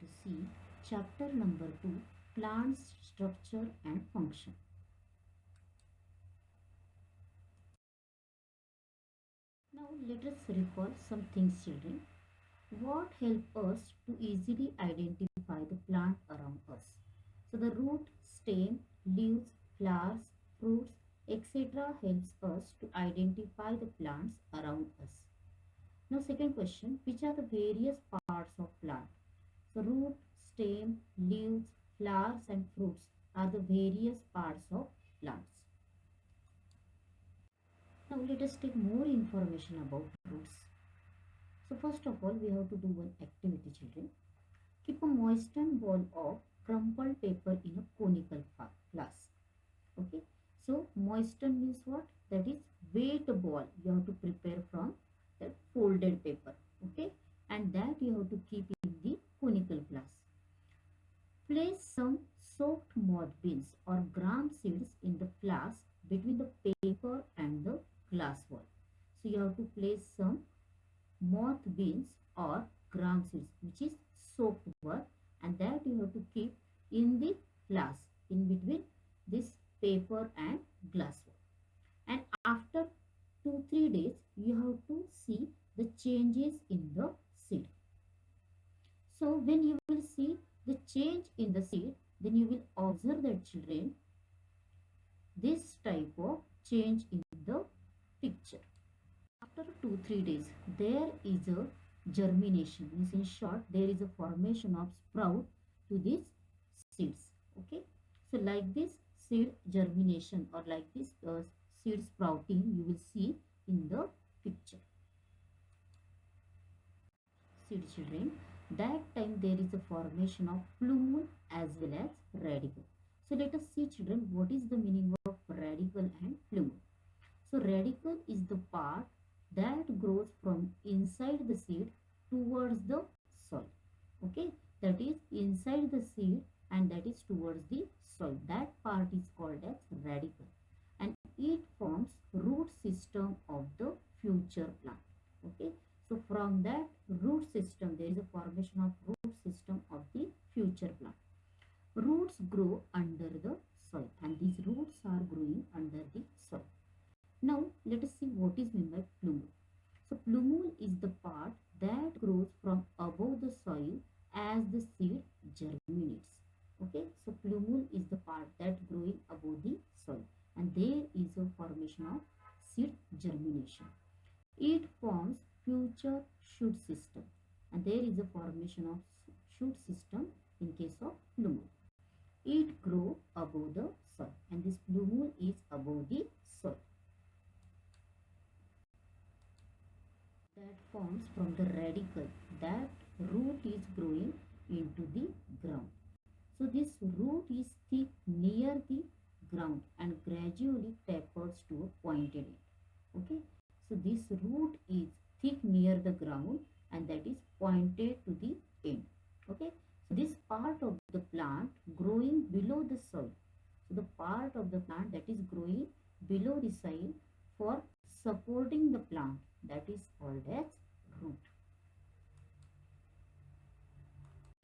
to see chapter number 2, Plants, Structure and Function. Now let us recall some things, children. What help us to easily identify the plant around us? So the root, stem, leaves, flowers, fruits, etc. helps us to identify the plants around us. Now second question, which are the various parts of plant? The root, stem, leaves, flowers and fruits are the various parts of plants. Now let us take more information about roots. So first of all, we have to do one activity, children. Keep a moistened ball of crumpled paper in a conical glass. Okay. So moisten means what? That is weight ball. You have to prepare from that folded paper. Okay. And that you have to keep in the conical glass. Place some soaked moth beans or gram seeds in the glass between the paper and the glass wall. So you have to place some moth beans or gram seeds which is soaked word, and that you have to keep in the glass in between this paper and glass wall. And after 2-3 days you have to see the changes in the seed. So when you will see the change in the seed, then you will observe that, children, this type of change in the picture. After 2-3 days, there is a germination. Means in short, there is a formation of sprout to these seeds. Okay. So like this seed germination or like this seed sprouting, you will see in the picture. Seed, children, that time there is a formation of plumule as well as radicle. So let us see, children, what is the meaning of radicle and plumule. So radicle is the part that grows from inside the seed towards the soil. Okay, that is inside the seed and that is towards the soil. That part is called as radicle, and it forms root system of the future plant. Okay, so from that root system there is a formation of root system of the future plant. Roots grow under the soil, and these roots are growing under the soil. Now let us see what is meant by plumule. So plumule is the part that grows from above the soil as the seed germinates. Okay, so plumule is the part that growing above the soil, and there is a formation of seed germination. It forms future shoot system, and there is a formation of shoot system in case of plumule. It grow above the soil, and this plumule is above the soil. That forms from the radicle, that root is growing into the ground. So this root is thick near the ground and gradually tapers to a pointed end. Okay, so this root is thick near the ground and that is pointed to the end. Okay, so this part of the plant growing below the soil. So the part of the plant that is growing below the soil for supporting the plant, that is called as root.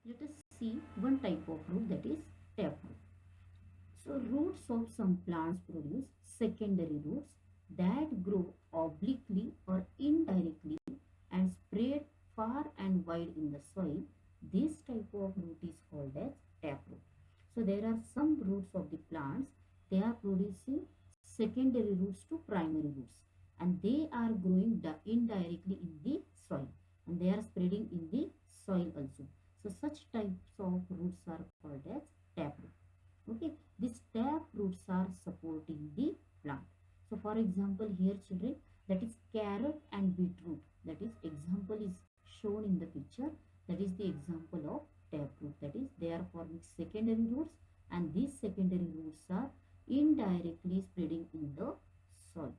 Let us see one type of root, that is taproot. So roots of some plants produce secondary roots that grow obliquely or indirectly and spread far and wide in the soil. This type of root is called as taproot. So there are some roots of the plants, they are producing secondary roots to primary roots, and they are growing indirectly in the soil, and they are spreading in the soil also. So such types of roots are called as taproot. Okay, these taproots are supporting the plant. So for example here, children, that is carrot and beetroot, that is example is shown in the picture. That is the example of taproot, that is they are forming secondary roots, and these secondary roots are indirectly spreading in the soil.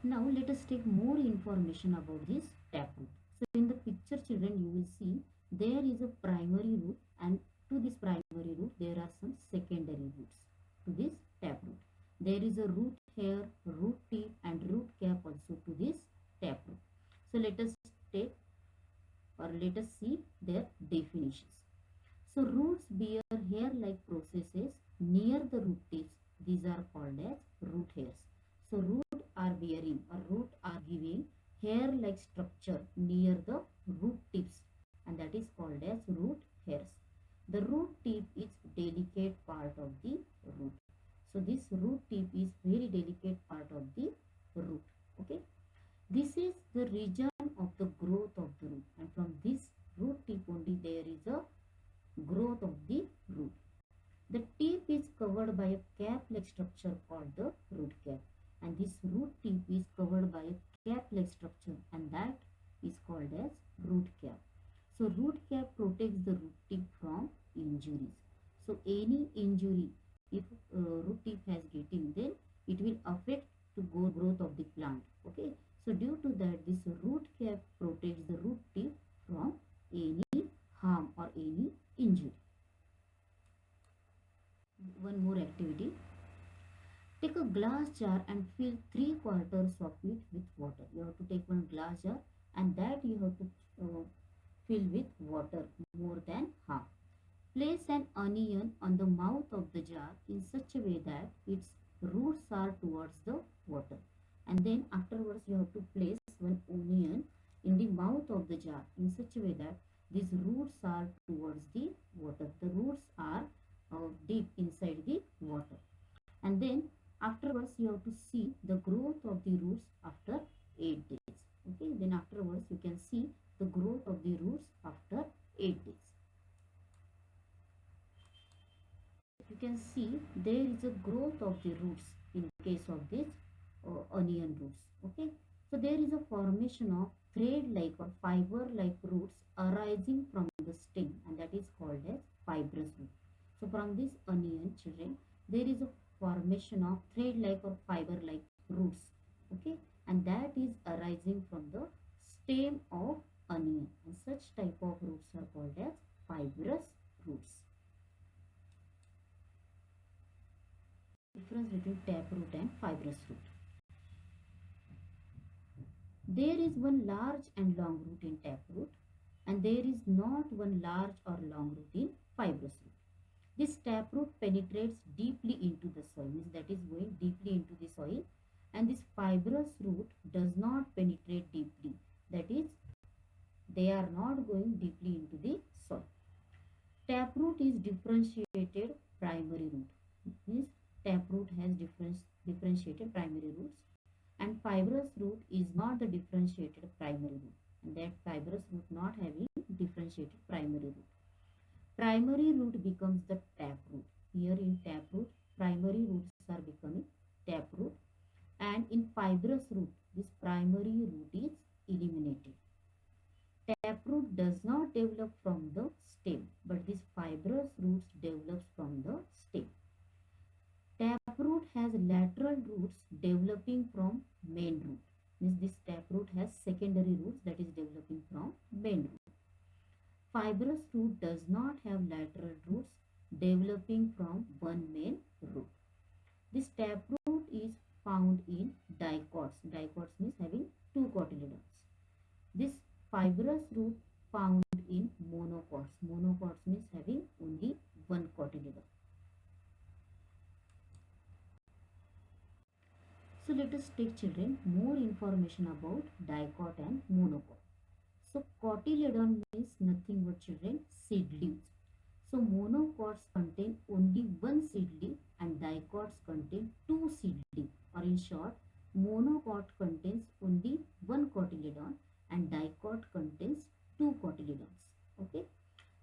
Now let us take more information about this taproot. So in the picture, children, you will see there is a primary root, and to this primary root there are some secondary roots to this taproot. There is a root hair, root tip and root cap also to this taproot. So let us take or let us see their definitions. So roots bear hair-like processes near the root tips. These are called as root hairs. So root are bearing or root are giving hair-like structure near the root tips, and that is called as root hairs. The root tip is delicate part of the root. So this root tip is very delicate part of the root. Okay. This is the region of the growth of the root, and from this root tip only there is a growth of the root. The tip is covered by a cap-like structure called the root cap, and this root tip is covered by a cap-like structure, and that is called as root cap. So root cap protects the root tip from injuries. So any injury, if root tip has getting, then it will affect to growth of the plant. Okay. So due to that, this root cap protects the root tip from any harm or any injury. One more activity. Take a glass jar and fill 3/4 of it with water. You have to take one glass jar and that you have to fill with water more than half. Place an onion on the mouth of the jar in such a way that its roots are towards the water. And then afterwards you have to place one onion in the mouth of the jar in such a way that these roots are towards the water. The roots are deep inside the water. And then afterwards you have to see the growth of the roots after 8 days. Okay, then afterwards you can see the growth of the roots after 8 days. You can see there is a growth of the roots in case of this onion roots. Okay, so there is a formation of thread-like or fiber-like roots arising from the stem, and that is called as fibrous root. So from this onion, children, there is a formation of thread-like or fiber-like roots. Okay, and that is arising from the stem of onion, and such type of roots are called as fibrous roots. Difference between taproot and fibrous root. There is one large and long root in taproot, and there is not one large or long root in fibrous root. This taproot penetrates deeply into the soil, means that is going deeply into the soil, and this fibrous root does not penetrate deeply, that is they are not going deeply into the soil. Taproot is differentiated primary root, means taproot has differentiated primary roots, and fibrous root is not the differentiated primary root, and that fibrous root not having differentiated primary root. Primary root becomes the taproot. Here in taproot, primary roots are becoming taproot, and in fibrous root, this primary root is eliminated. Taproot does not develop from the stem, but this fibrous roots develops from the stem. Taproot has lateral roots developing from main root. Means this taproot has secondary roots that is developing from main root. Fibrous root does not have lateral roots developing from one main root. This taproot is found in dicots. Dicots means having two cotyledons. This fibrous root found in monocots. Monocots means having only one cotyledon. So let us take, children, more information about dicot and monocot. So cotyledon means nothing but, children, seed leaves. So monocots contain only one seed leaf and dicots contain two seed leaf, or in short, monocot contains only one cotyledon and dicot contains two cotyledons. Okay.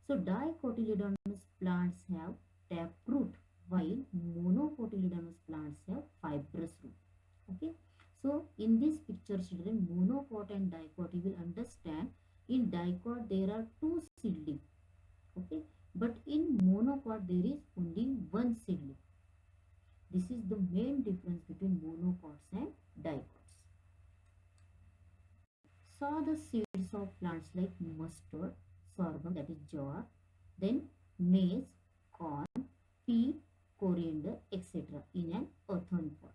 So dicotyledonous plants have taproot while monocotyledonous plants have fibrous root. Okay. So in this picture, children, monocot and dicot, you will understand in dicot there are two seed leaf. Okay. But in monocot there is only one seed leaf. This is the main difference between monocots and dicots. Saw the seeds of plants like mustard, sorghum, that is jowar, then maize, corn, pea, coriander, etc. in an earthen pot.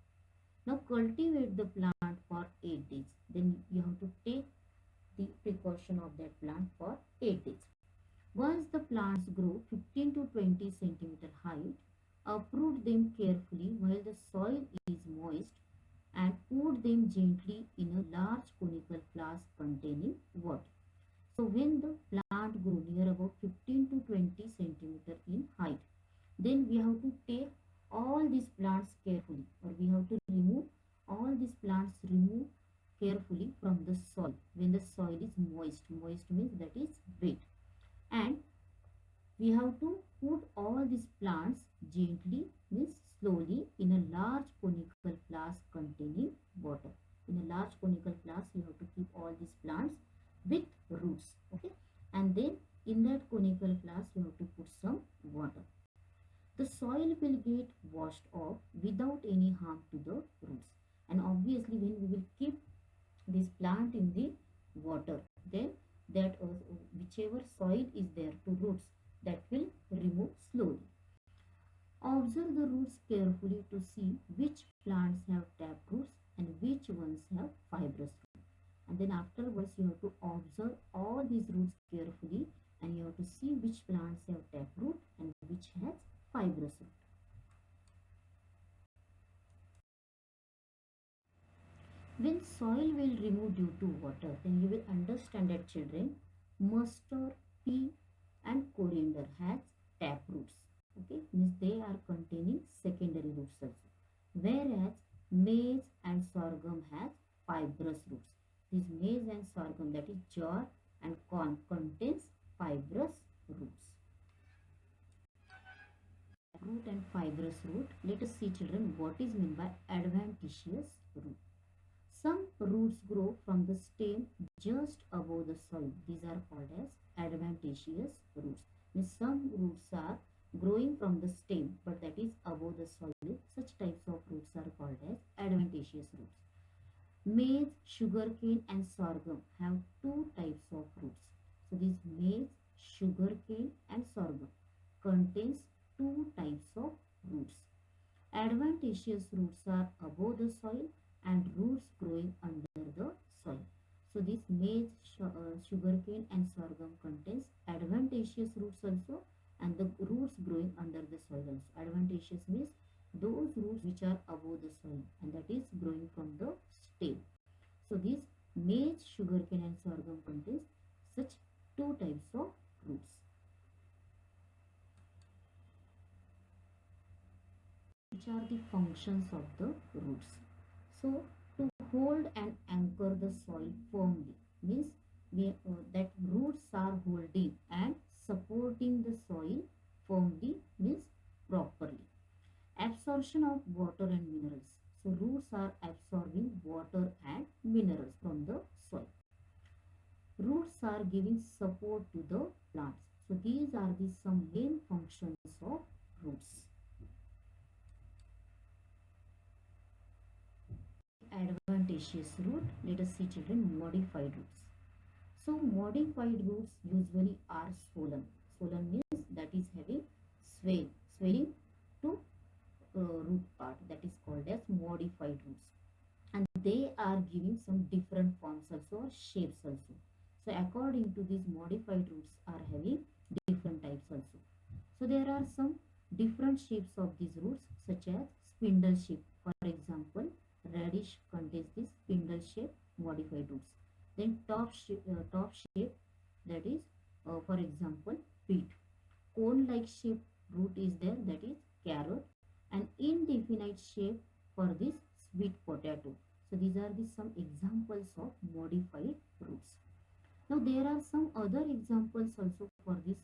Now cultivate the plant for 8 days. Then you have to take the precaution of that plant for 8 days. Once the plants grow 15 to 20 centimeter height, uproot them carefully while the soil is moist and put them gently in a large conical flask containing water. So when the plant grow near about 15 to 20 centimeter in height, then we have to take all these plants carefully, or we have to remove all these plants remove carefully from the soil when the soil is moist. Moist means that is wet, and we have to put all these plants gently means slowly in a large conical flask containing water. In a large conical flask you have to keep all these plants with roots, okay, and then in that conical flask you have to put some water. The soil will get washed off without any harm to the roots, and obviously when we will keep this plant in the water, then that whichever soil is there to roots, that will remove slowly. Observe the roots carefully to see which plants have tap roots and which ones have fibrous roots. And then afterwards you have to observe all these roots carefully, and you have to see which plants have tap root and which has fibrous root. When soil will remove due to water, then you will understand that children, mustard, pea and coriander has tap roots. Okay, means they are containing secondary roots also. Whereas maize and sorghum has fibrous roots. These maize and sorghum, that is jar and corn, contains fibrous roots. Root and fibrous root. Let us see children what is meant by adventitious root. Some roots grow from the stem just above the soil. These are called as adventitious roots. Means some roots are growing from the stem, but that is above the soil. Such types of roots are called as adventitious roots. Maize, sugarcane and sorghum have two types of roots. So these maize, sugarcane and sorghum contains two types of roots. Adventitious roots are above the soil and roots growing under the soil. So this maize, sugarcane and sorghum contains adventitious roots also, and the roots growing under the soil also. Adventitious means those roots which are above the soil, and that is growing from the stem. So this maize, sugarcane and sorghum contains such two types of roots. Which are the functions of the roots? So to hold and anchor the soil firmly means that roots are holding and supporting the soil firmly means properly. Absorption of water and minerals. So roots are absorbing water and minerals from the soil. Roots are giving support to the plants. So these are the some main functions of roots. Adventitious root. Let us see children modified roots. So modified roots usually are swollen. Swollen means that is having swelling to root part, that is called as modified roots, and they are giving some different forms also or shapes also. So according to these modified roots are having different types also. So there are some different shapes of these roots such as spindle shape. For example, radish contains this spindle shape modified roots. Then top shape, that is for example beet. Cone like shape root is there, that is carrot, and indefinite shape for this sweet potato. So these are the some examples of modified roots. Now there are some other examples also for these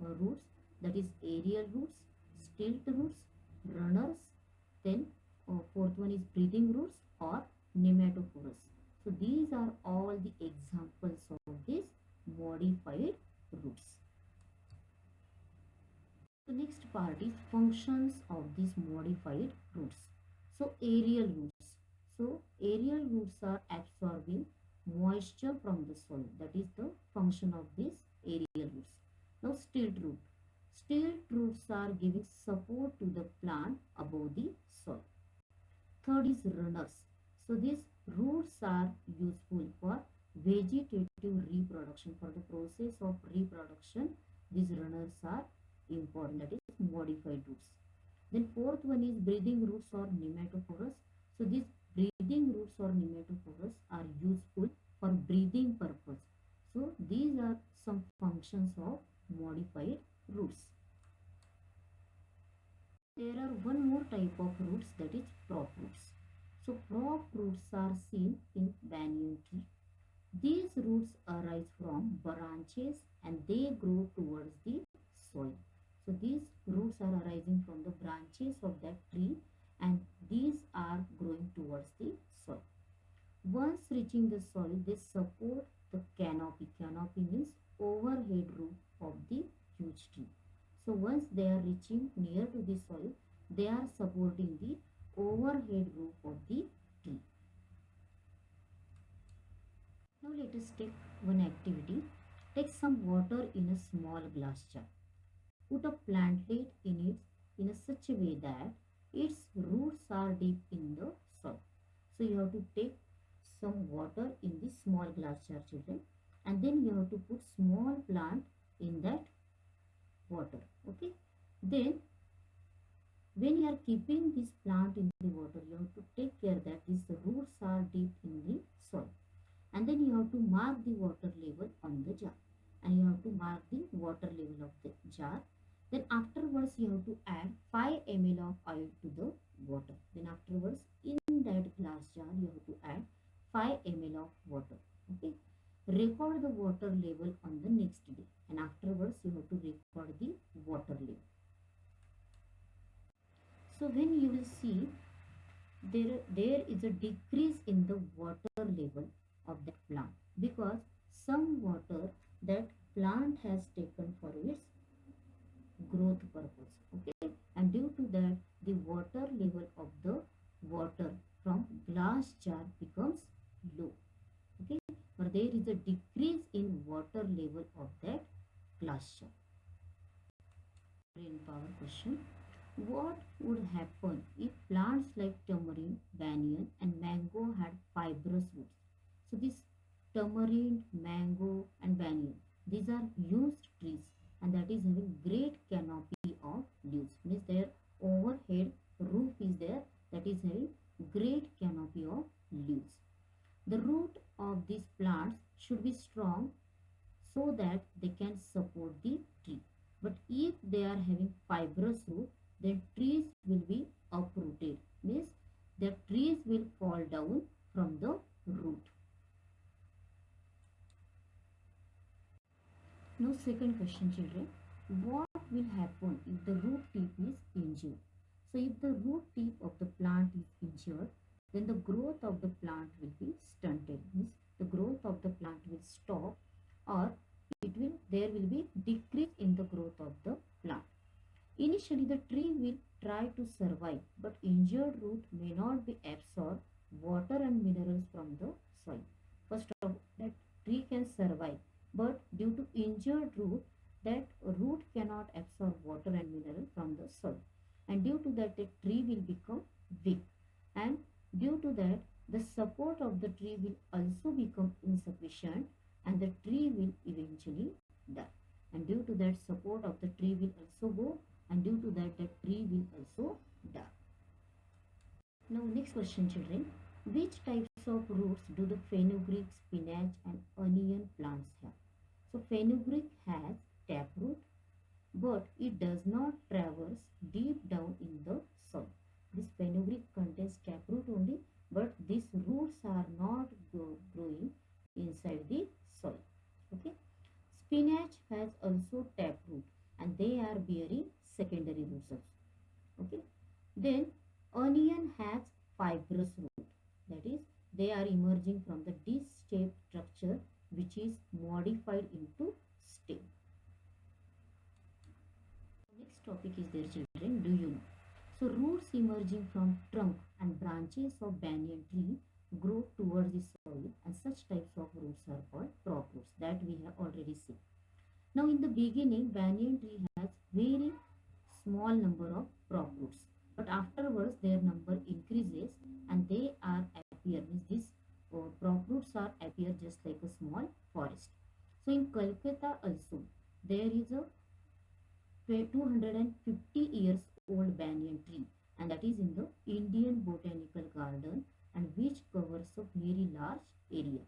roots, that is aerial roots, stilt roots, runners, then fourth one is breathing roots or nematophorous. So these are all the examples of these modified roots. The next part is functions of these modified roots. So aerial roots. So aerial roots are absorbing moisture from the soil. That is the function of these aerial roots. Now stilt root. Stilt roots are giving support to the plant above the soil. Third is runners. So these roots are useful for vegetative reproduction. For the process of reproduction, these runners are important, that is modified roots. Then fourth one is breathing roots or nematophorus. So these breathing roots or nematophorus are useful for breathing purpose. So these are some functions of modified roots. There are one more type of roots, that is prop roots. So prop roots are seen in banyan tree. These roots arise from branches and they grow towards the soil. So these roots are arising from the branches of that tree and these are growing towards the soil. Once reaching the soil, they support the canopy. Canopy means overhead roof of the huge tree. So once they are reaching near to the soil, they are supporting the overhead roof of the tree. Now let us take one activity. Take some water in a small glass jar. Put a plantlet in it in such a way that its roots are deep in the soil. So you have to take some water in this small glass jar, children, and then you have to put small plant in that water. Okay. Then when you are keeping this plant in the water, you have to take care that these roots are deep in the soil. And then you have to mark the water level on the jar, and you have to mark the water level of the jar. Then afterwards you have to add 5 ml of oil to the water. Then afterwards in that glass jar you have to add 5 ml of water. Okay. Record the water level on the next day, and afterwards you have to record the water level. So when you will see there is a decrease in the water level of that plant because some water that plant has taken for its growth purpose. Okay, and due to that the water level of the water from glass jar becomes low. Okay, or there is a decrease in water level of that glass jar. Brain power question. What would happen if plants like tamarind, banyan and mango had fibrous roots? So this tamarind, mango and banyan, these are huge trees and that is having great canopy of leaves. Means their overhead roof is there, that is having great canopy of leaves. The root of these plants should be strong so that they can support the tree. But if they are having fibrous root, then trees will be uprooted. Means the trees will fall down from the root. Now second question, children. What will happen if the root tip is injured? So if the root tip of the plant is injured, then the growth of the plant will be stunted. Means the growth of the plant will stop, or there will be decrease in the growth of the plant. Initially the tree will try to survive, but injured root may not be absorb water and minerals from the soil. First of all, that tree can survive, but due to injured root, that root cannot absorb water and mineral from the soil, and due to that the tree will become weak, and due to that the support of the tree will also become insufficient and the tree will eventually die, and due to that support of the tree will also go, and due to that the tree will also die. Now next question, children. Which types of roots do the fenugreek, spinach and onion plants have? So fenugreek has taproot, but it does not traverse deep down in the soil. This fenugreek contains taproot only, but these roots are not growing inside the soil. Okay. Spinach has also taproot and they are bearing secondary roots also. Okay. Then onion has fibrous root, that is they are emerging from the disc-shaped structure which is modified into stem. Next topic is there, children. Do you know? So roots emerging from trunk and branches of banyan tree grow towards the soil, and such types of roots are called prop roots, that we have already seen. Now in the beginning banyan tree has very small number of prop roots, but afterwards their number increases and they are appear, means these prop roots are appear just like a small forest. So in Calcutta also there is a 250 years old banyan tree, and that is in the Indian Botanical Garden, and which covers a very large area.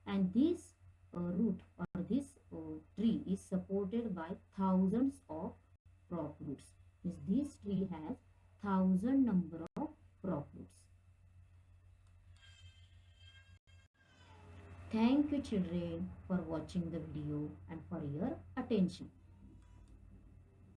And this root or this tree is supported by thousands of prop roots. Means this tree has thousand number of prop roots. Thank you children for watching the video and for your attention.